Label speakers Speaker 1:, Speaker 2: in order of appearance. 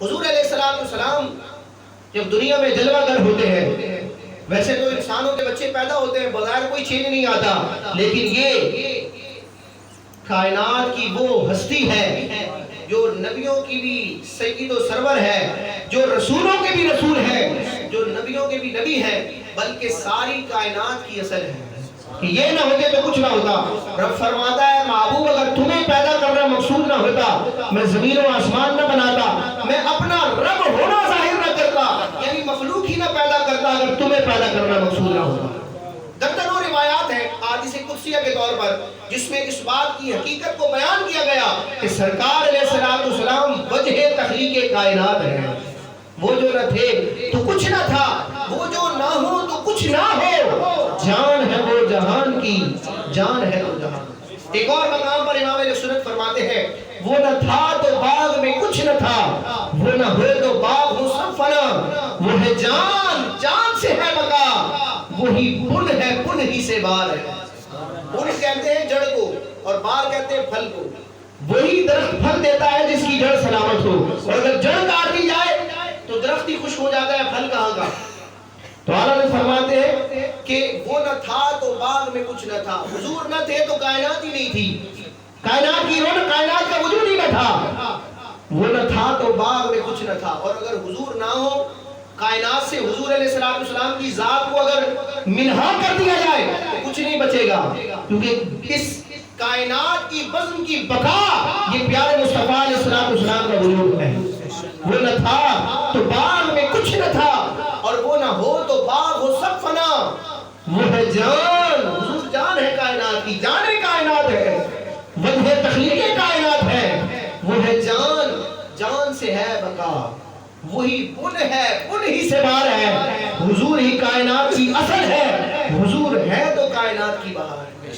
Speaker 1: حضور علیہ السلام جب دنیا میں جلوہ گر ہوتے ہیں، ویسے تو انسانوں کے بچے پیدا ہوتے ہیں، بظاہر کوئی چینج نہیں آتا، لیکن یہ کائنات کی وہ ہستی ہے جو نبیوں کی بھی سید و سرور ہے، جو رسولوں کے بھی رسول ہے، جو نبیوں کے بھی نبی ہے، بلکہ ساری کائنات کی اصل ہے کہ یہ نہ ہوتے تو کچھ نہ ہوتا۔ رب فرماتا ہے محبوب اگر تمہیں پیدا کرنا مقصود نہ ہوتا، میں زمین و آسمان نہ بناتا، میں اپنا رب ہونا ظاہر نہ کرتا، یعنی مخلوق ہی نہ پیدا کرتا اگر تمہیں پیدا کرنا مقصود نہ ہوتا۔ درجنوں روایات ہیں حدیث قدسیہ کے طور پر جس میں اس بات کی حقیقت کو بیان کیا گیا کہ سرکار علیہ السلام وجہ تخلیق کائنات ہے۔ وہ جو نہ تھے تو کچھ نہ تھا، وہ جو نہ ہو تو کچھ نہ ہو، جان ہے وہ جہان کی، جان ہے وہ جہان۔ ایک اور مقام پر امام علیہ سنت فرماتے ہیں وہ نہ تھا تو باغ میں کچھ نہ تھا، وہ نہ ہوئے تو باغ ہو سب فنا، وہ ہے جان، جان سے ہے بقا، وہی بن ہے، بن ہی سے بار ہے۔ بن کہتے ہیں جڑ کو اور بار کہتے ہیں پھل کو۔ وہی درخت پھل دیتا ہے جس کی جڑ سلامت ہو، اور اگر جڑ کاٹ دی جائے تو درخت ہی خشک ہو جاتا ہے، پھل کہاں کا۔ تو اعلیٰ نے فرماتے ہیں کہ وہ نہ تھا تو باغ میں کچھ نہ تھا، حضور نہ تھے تو کائنات ہی نہیں تھی، کائنات کی رونق، کائنات کا وجود ہی نہ تھا۔ وہ نہ تھا تو باغ میں کچھ نہ تھا، اور اگر حضور نہ ہو کائنات سے حضور علیہ السلام کی ذات کو اگر منہا کر دیا جائے تو کچھ نہیں بچے گا، کیونکہ اس کائنات کی بزم کی بقا یہ پیارے مصطفیٰ علیہ السلام کا وجود ہے۔ وہ نہ تھا تو باغ میں کچھ نہ تھا، اور وہ نہ ہو تو باغ ہو سب فنا، وہ ہے جان، حضور جان ہے کائنات کی، جان کائنات ہے، وجہ تخلیق کائنات ہے، وہ ہے جان، جان سے ہے بقا، وہی بن ہے، بن ہی سے بار ہے، حضور ہی کائنات کی اصل ہے، حضور ہے تو کائنات کی بہار ہے۔